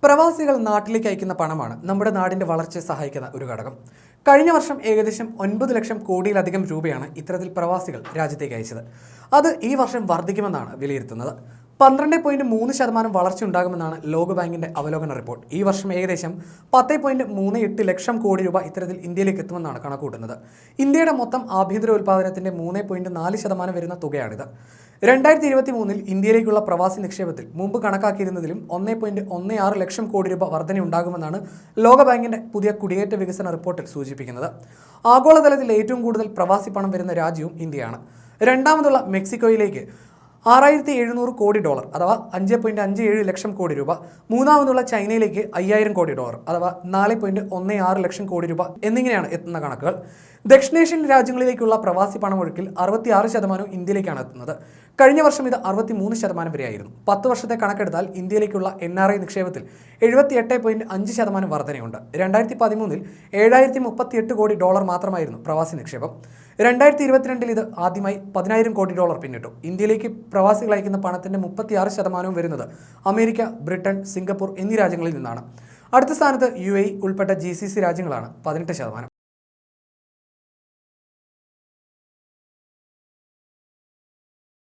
പ്രവാസികൾ നാട്ടിലേക്ക് അയക്കുന്ന പണമാണ് നമ്മുടെ നാടിന്റെ വളർച്ചയെ സഹായിക്കുന്ന ഒരു ഘടകം. കഴിഞ്ഞ വർഷം ഏകദേശം 9 ലക്ഷം കോടിയിലധികം രൂപയാണ് ഇത്തരത്തിൽ പ്രവാസികൾ രാജ്യത്തേക്ക് അയച്ചത്. അത് ഈ വർഷം വർദ്ധിക്കുമെന്നാണ് വിലയിരുത്തുന്നത്. 12.3% വളർച്ച ഉണ്ടാകുമെന്നാണ് ലോകബാങ്കിന്റെ അവലോകന റിപ്പോർട്ട്. ഈ വർഷം ഏകദേശം 10.38 ലക്ഷം കോടി രൂപ ഇത്തരത്തിൽ ഇന്ത്യയിലേക്ക് എത്തുമെന്നാണ് കണക്കൂട്ടുന്നത്. ഇന്ത്യയുടെ മൊത്തം ആഭ്യന്തര ഉൽപ്പാദനത്തിന്റെ 3.4% വരുന്ന തുകയാണിത്. 2023 ഇന്ത്യയിലേക്കുള്ള പ്രവാസി നിക്ഷേപത്തിൽ മുമ്പ് കണക്കാക്കിയിരുന്നതിലും 1.16 ലക്ഷം കോടി രൂപ വർധനയുണ്ടാകുമെന്നാണ് ലോകബാങ്കിന്റെ പുതിയ കുടിയേറ്റ വികസന റിപ്പോർട്ടിൽ സൂചിപ്പിക്കുന്നത്. ആഗോളതലത്തിൽ ഏറ്റവും കൂടുതൽ പ്രവാസി പണം വരുന്ന രാജ്യവും ഇന്ത്യയാണ്. രണ്ടാമതുള്ള മെക്സിക്കോയിലേക്ക് $6,700 കോടി അഥവാ 5.57 ലക്ഷം കോടി രൂപ. മൂന്നാമതുള്ള ചൈനയിലേക്ക് $5,000 കോടി അഥവാ 4.16 ലക്ഷം കോടി രൂപ എന്നിങ്ങനെയാണ് എത്തുന്ന കണക്കുകൾ. ദക്ഷിണേഷ്യൻ രാജ്യങ്ങളിലേക്കുള്ള പ്രവാസി പണമൊഴുക്കിൽ 66% ഇന്ത്യയിലേക്കാണ് എത്തുന്നത്. കഴിഞ്ഞ വർഷം ഇത് 63% വരെയായിരുന്നു. 10 വർഷത്തെ കണക്കെടുത്താൽ ഇന്ത്യയിലേക്കുള്ള NRI നിക്ഷേപത്തിൽ 78.5% വർധനയുണ്ട്. 2013 $7,038 കോടി മാത്രമായിരുന്നു പ്രവാസി നിക്ഷേപം. 2022 ഇത് ആദ്യമായി $10,000 കോടി പിന്നിട്ടു. ഇന്ത്യയിലേക്ക് പ്രവാസികൾ അയക്കുന്ന പണത്തിന്റെ 36% വരുന്നത് അമേരിക്ക, ബ്രിട്ടൻ, സിംഗപ്പൂർ എന്നീ രാജ്യങ്ങളിൽ നിന്നാണ്. അടുത്ത സ്ഥാനത്ത് UAE ഉൾപ്പെട്ട GCC രാജ്യങ്ങളാണ് 18%.